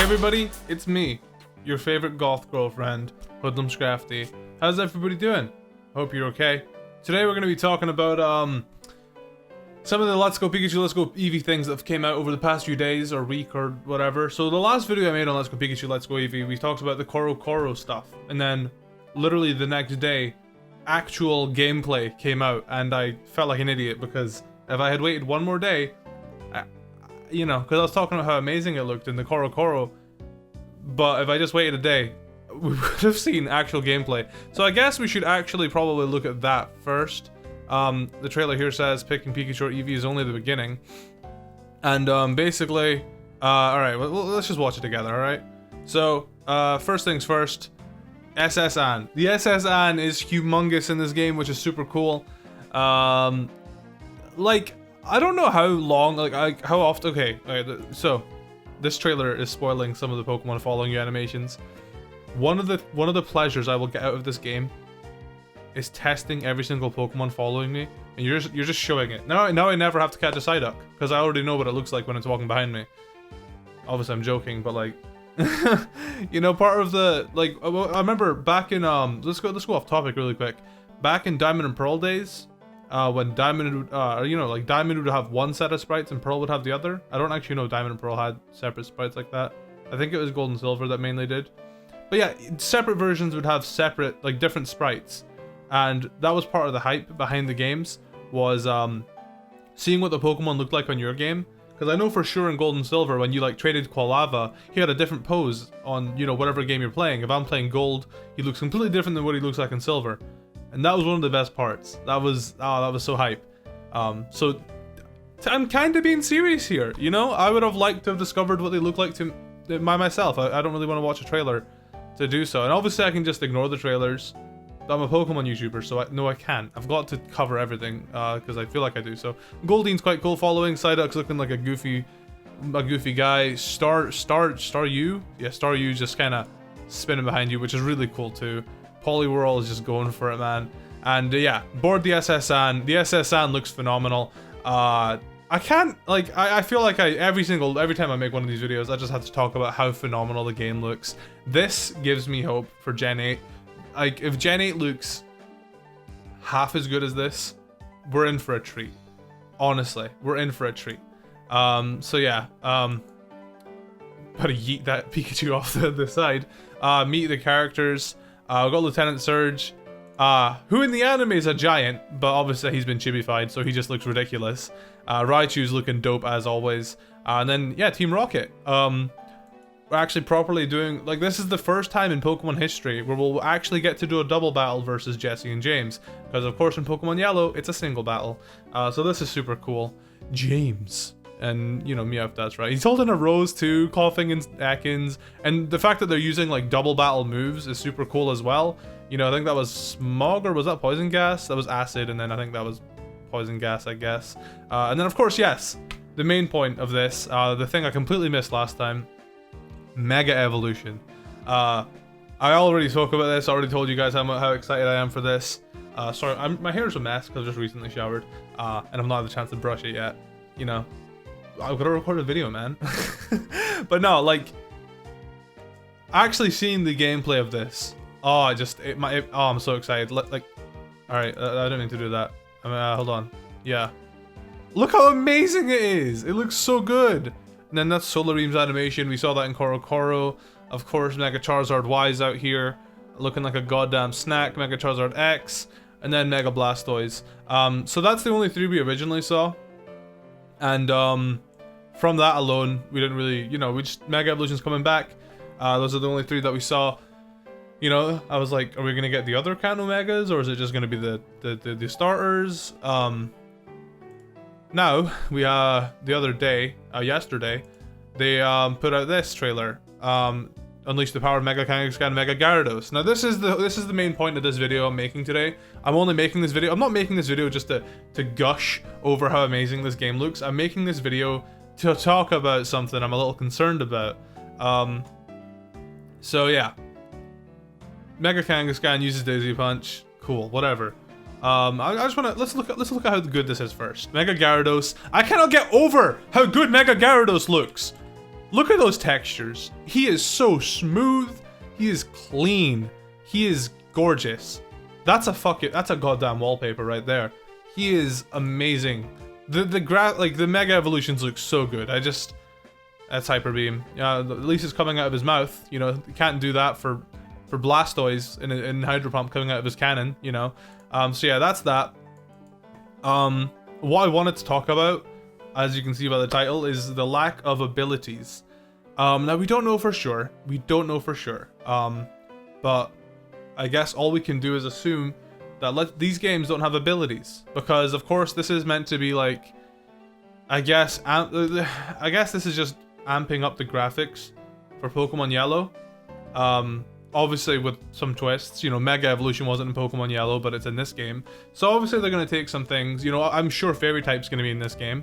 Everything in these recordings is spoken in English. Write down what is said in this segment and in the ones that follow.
everybody, it's me, your favorite goth girlfriend, Hoodlum Scrafty. How's everybody doing? Hope you're okay. Today we're going to be talking about some of the Let's Go Pikachu, Let's Go Eevee things that have came out over the past few days or week or whatever. So the last video I made on Let's Go Pikachu, Let's Go Eevee, we talked about the Koro stuff, and then literally the next day, actual gameplay came out, and I felt like an idiot because if I had waited one more day, you know, because I was talking about how amazing it looked in the Koro, but if I just waited a day, we would have seen actual gameplay. So I guess we should actually probably look at that first. The trailer here says picking Pikachu or Eevee is only the beginning. And basically, alright, well, let's just watch it together, alright? So, first things first, SS Anne. The SS Anne is humongous in this game, which is super cool. Like, I don't know how long, like, how often, okay, so, this trailer is spoiling some of the Pokemon following you animations. One of the pleasures I will get out of this game is testing every single Pokemon following me, and you're just showing it. Now I never have to catch a Psyduck, because I already know what it looks like when it's walking behind me. Obviously I'm joking, but like, you know, part of the, like, I remember back in, let's go off topic really quick. Back in Diamond and Pearl days, when Diamond would, you know, like Diamond would have one set of sprites and Pearl would have the other. I don't actually know Diamond and Pearl had separate sprites like that. I think it was Gold and Silver that mainly did. But yeah, separate versions would have separate, like, different sprites. And that was part of the hype behind the games, was seeing what the Pokemon looked like on your game. Because I know for sure in Gold and Silver, when you like traded Quilava, he had a different pose on, you know, whatever game you're playing. If I'm playing Gold, he looks completely different than what he looks like in Silver. And that was one of the best parts. That was so hype. So I'm kind of being serious here, you know? I would have liked to have discovered what they look like by myself. I don't really want to watch a trailer to do so. And obviously I can just ignore the trailers. I'm a Pokemon YouTuber, so I can't. I've got to cover everything, because I feel like I do. So Goldine's quite cool following. Psyduck's looking like a goofy guy. Staryu? Yeah, Staryu just kind of spinning behind you, which is really cool too. Poliwhirl is just going for it, man. And yeah, board the SS Anne. The SS Anne looks phenomenal. I can't, like, I feel like every time I make one of these videos, I just have to talk about how phenomenal the game looks. This gives me hope for Gen 8. Like, if Gen 8 looks half as good as this, we're in for a treat. Honestly, we're in for a treat. So yeah, gotta yeet that Pikachu off the side. Meet the characters. We've got Lieutenant Surge, who in the anime is a giant, but obviously he's been chibified, so he just looks ridiculous. Raichu's looking dope as always. And then, yeah, Team Rocket. We're actually properly doing, like, this is the first time in Pokemon history where we'll actually get to do a double battle versus Jesse and James. Because, of course, in Pokemon Yellow, it's a single battle. So this is super cool. James. And, you know, Meowth, that's right. He's holding a rose too, coughing and Ekans. And the fact that they're using, like, double battle moves is super cool as well. You know, I think that was Smog, or was that Poison Gas? That was Acid, and then I think that was Poison Gas, I guess. And then, of course, yes, the main point of this, the thing I completely missed last time, Mega Evolution. I already spoke about this. I already told you guys how excited I am for this. Sorry, my hair's a mess because I just recently showered, and I've not had the chance to brush it yet. You know, I've got to record a video, man. But no, like, actually seeing the gameplay of this. Oh, I'm so excited. Like, all right, I didn't mean to do that. I mean, hold on. Yeah, look how amazing it is. It looks so good. And then that's Solareem's animation. We saw that in Koro. Of course, Mega Charizard Y's out here, looking like a goddamn snack. Mega Charizard X, and then Mega Blastoise. So that's the only three we originally saw. And from that alone, we didn't really, you know, Mega Evolution's coming back. Those are the only three that we saw. You know, I was like, are we gonna get the other Kanto Megas, or is it just gonna be the starters? Now, we the other day, yesterday, they put out this trailer, Unleash the Power of Mega Kangaskhan Mega Gyarados. Now this is the main point of this video I'm making today. I'm only making this video, I'm not making this video just to gush over how amazing this game looks. I'm making this video to talk about something I'm a little concerned about. So yeah. Mega Kangaskhan uses Daisy Punch. Cool, whatever. I just wanna let's look at how good this is first. Mega Gyarados. I cannot get over how good Mega Gyarados looks. Look at those textures. He is so smooth. He is clean. He is gorgeous. That's a goddamn wallpaper right there. He is amazing. The Mega Evolutions look so good. That's Hyper Beam. Yeah, at least it's coming out of his mouth. You know, you can't do that for Blastoise in Hydro Pump coming out of his cannon. You know, so yeah, that's that. What I wanted to talk about, as you can see by the title, is the lack of abilities. Now we don't know for sure. But I guess all we can do is assume that these games don't have abilities, because of course this is meant to be like, I guess this is just amping up the graphics for Pokemon Yellow. Obviously with some twists, you know, Mega Evolution wasn't in Pokemon Yellow, but it's in this game. So obviously they're going to take some things, you know, I'm sure Fairy type's going to be in this game.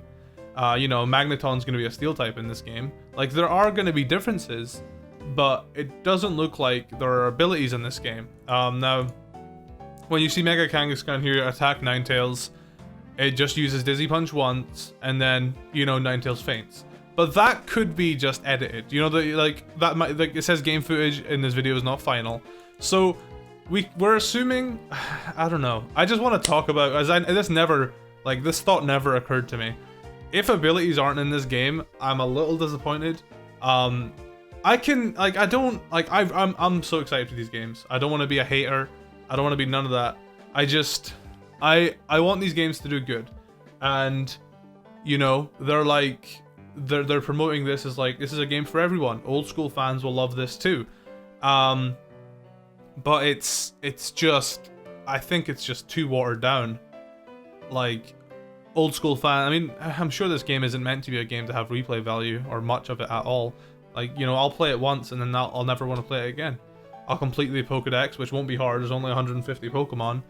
You know, Magneton's going to be a Steel type in this game. Like, there are going to be differences, but it doesn't look like there are abilities in this game. Now, when you see Mega Kangaskhan here attack Ninetales, it just uses Dizzy Punch once, and then, you know, Ninetales faints. But that could be just edited. You know, it says game footage in this video is not final. So we're assuming, I don't know. I just want to talk about, this thought never occurred to me. If abilities aren't in this game, I'm a little disappointed. I'm so excited for these games. I don't want to be a hater. I don't want to be none of that. I want these games to do good. And, you know, they're promoting this as like, this is a game for everyone. Old school fans will love this too. But it's just, I think it's just too watered down. Like, old school fan, I mean, I'm sure this game isn't meant to be a game to have replay value or much of it at all. Like, you know, I'll play it once and then I'll never want to play it again. I'll complete the Pokedex, which won't be hard. There's only 150 Pokemon,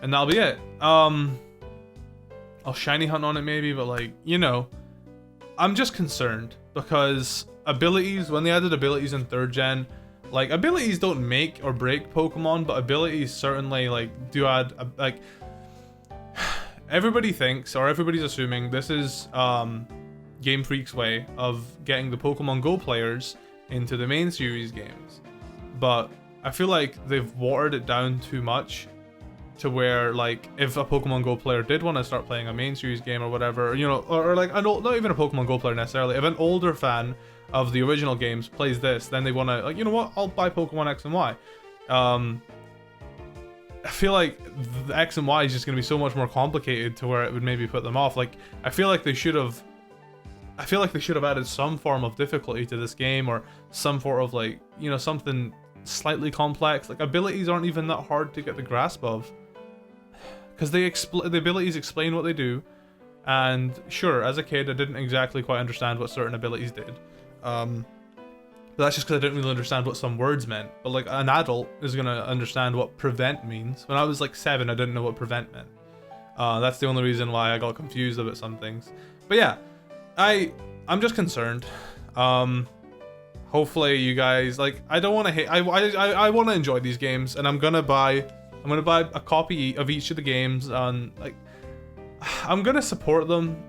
and that'll be it. I'll shiny hunt on it maybe, but like, you know, I'm just concerned because abilities, when they added abilities in 3rd gen, like, abilities don't make or break Pokemon, but abilities certainly like do add like, everybody thinks, or everybody's assuming, this is Game Freak's way of getting the Pokemon Go players into the main series games. But I feel like they've watered it down too much to where, like, if a Pokemon Go player did want to start playing a main series game or whatever, you know, or like, not even a Pokemon Go player necessarily, if an older fan of the original games plays this, then they want to, like, you know what, I'll buy Pokemon X and Y. I feel like the X and Y is just going to be so much more complicated to where it would maybe put them off. Like, I feel like they should have added some form of difficulty to this game, or some form of, like, you know, something slightly complex. Like, abilities aren't even that hard to get the grasp of, because the abilities explain what they do. And sure, as a kid, I didn't exactly quite understand what certain abilities did. But that's just because I didn't really understand what some words meant. But like, an adult is gonna understand what prevent means. When I was like 7, I didn't know what prevent meant. That's the only reason why I got confused about some things. But yeah, I'm just concerned. Hopefully you guys, like, I don't want to hate. I want to enjoy these games, and I'm gonna buy a copy of each of the games, and like, I'm gonna support them.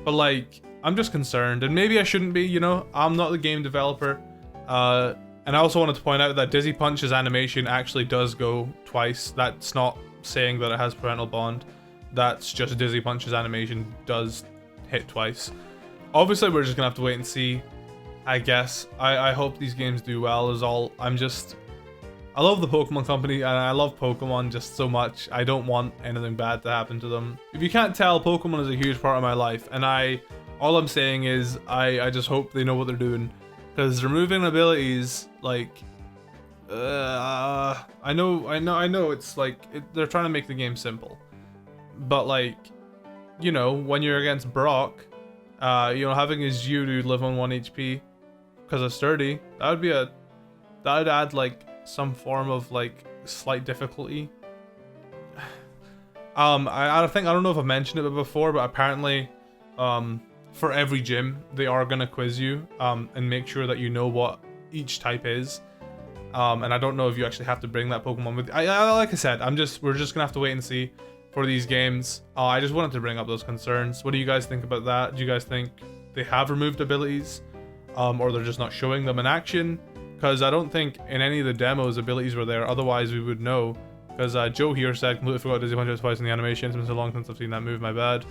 But like, I'm just concerned, and maybe I shouldn't be, you know, I'm not the game developer. And I also wanted to point out that Dizzy Punch's animation actually does go twice. That's not saying that it has parental bond. That's just Dizzy Punch's animation does hit twice. Obviously, we're just gonna have to wait and see, I guess. I hope these games do well is all. I love the Pokemon company, and I love Pokemon just so much. I don't want anything bad to happen to them. If you can't tell, Pokemon is a huge part of my life, and all I'm saying is I just hope they know what they're doing, because removing abilities, like, I know it's like, they're trying to make the game simple, but like, you know, when you're against Brock, you know, having his Geodude live on 1 HP because of sturdy, that would add like some form of like slight difficulty. I don't know if I've mentioned it before, but apparently, for every gym, they are gonna quiz you, and make sure that you know what each type is. And I don't know if you actually have to bring that Pokemon with you. Like I said, we're just gonna have to wait and see for these games. I just wanted to bring up those concerns. What do you guys think about that? Do you guys think they have removed abilities? or they're just not showing them in action. Because I don't think in any of the demos abilities were there, otherwise we would know. Because Joe here said, completely forgot Dizzy Punch twice in the animation. It's been so long since I've seen that move, my bad.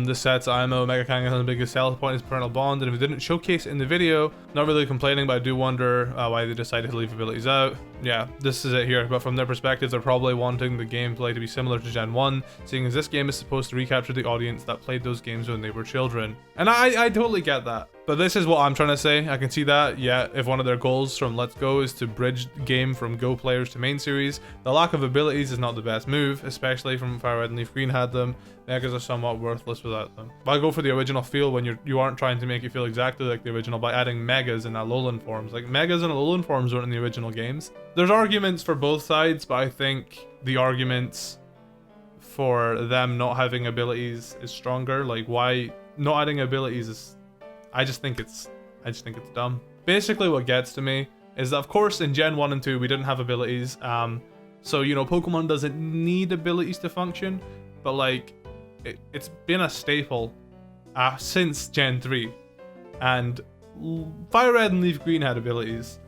The sets IMO, Mega Kangaskhan, the biggest sell point is parental bond, and if it didn't showcase it in the video, not really complaining, but I do wonder why they decided to leave abilities out. Yeah, this is it here, but from their perspective, they're probably wanting the gameplay to be similar to Gen 1, seeing as this game is supposed to recapture the audience that played those games when they were children. And I totally get that. But this is what I'm trying to say. I can see that, yeah, if one of their goals from Let's Go is to bridge the game from Go players to main series, the lack of abilities is not the best move, especially from Fire Red and Leaf Green had them. Megas are somewhat worthless without them. But I go for the original feel when you aren't trying to make it feel exactly like the original by adding Megas in Alolan forms. Like, Megas and Alolan forms weren't in the original games. There's arguments for both sides, but I think the arguments for them not having abilities is stronger. Like, why not adding abilities is... I just think it's dumb. Basically what gets to me is that, of course, in Gen 1 and 2 we didn't have abilities, so, you know, Pokemon doesn't need abilities to function, but like it's been a staple since Gen 3, and Fire Red and Leaf Green had abilities.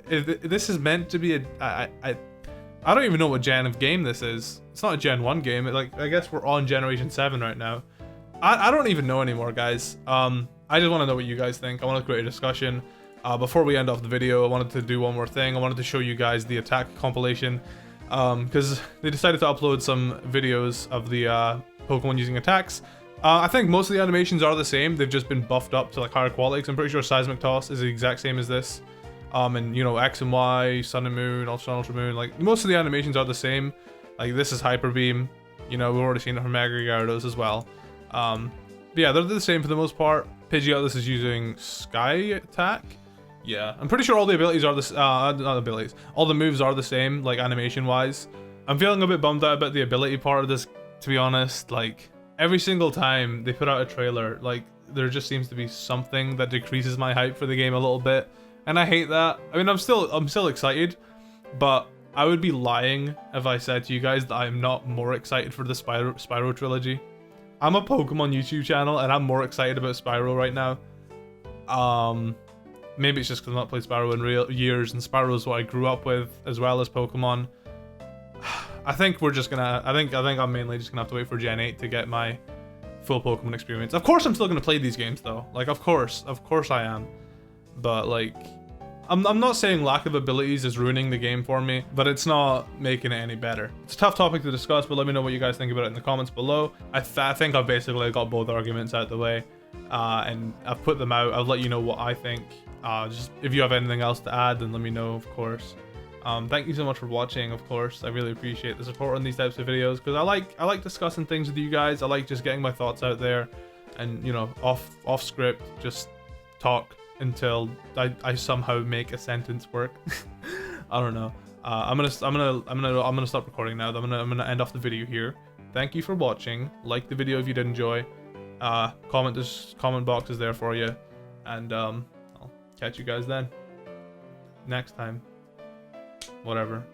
If this is meant to be I don't even know what gen of game this is. It's not a Gen 1 game. I guess we're on Generation 7 right now. I don't even know anymore, guys. I just want to know what you guys think. I want to create a discussion. Before we end off the video, I wanted to do one more thing. I wanted to show you guys the attack compilation, because they decided to upload some videos of the Pokemon using attacks. I think most of the animations are the same. They've just been buffed up to like higher quality. 'Cause I'm pretty sure Seismic Toss is the exact same as this. And you know, X and Y, Sun and Moon, Ultra Moon, like most of the animations are the same. Like this is Hyper Beam. You know, we've already seen it from Mega Gyarados as well. But yeah, they're the same for the most part. Pidgeotto is using Sky Attack. Yeah, I'm pretty sure all the abilities are not abilities. All the moves are the same, like animation-wise. I'm feeling a bit bummed out about the ability part of this, to be honest. Like, every single time they put out a trailer, like, there just seems to be something that decreases my hype for the game a little bit. And I hate that. I mean, I'm still excited, but I would be lying if I said to you guys that I'm not more excited for the Spyro trilogy. I'm a Pokemon YouTube channel, and I'm more excited about Spyro right now. Maybe it's just because I've not played Spyro in years, and Spyro is what I grew up with, as well as Pokemon. I think we're just gonna... I think I'm mainly just gonna have to wait for Gen 8 to get my full Pokemon experience. Of course I'm still gonna play these games, though. Like, of course I am. But, like... I'm not saying lack of abilities is ruining the game for me, but it's not making it any better. It's a tough topic to discuss, but let me know what you guys think about it in the comments below. I think I've basically got both arguments out the way, and I've put them out. I'll let you know what I think. Just if you have anything else to add, then let me know, of course. Thank you so much for watching, of course. I really appreciate the support on these types of videos, because I like discussing things with you guys. I like just getting my thoughts out there, and you know, off script, just talk until I somehow make a sentence work. I don't know. I'm gonna stop recording now. I'm gonna end off the video here. Thank you for watching. Like the video if you did enjoy. Comment box is there for you, and I'll catch you guys then. Next time. Whatever.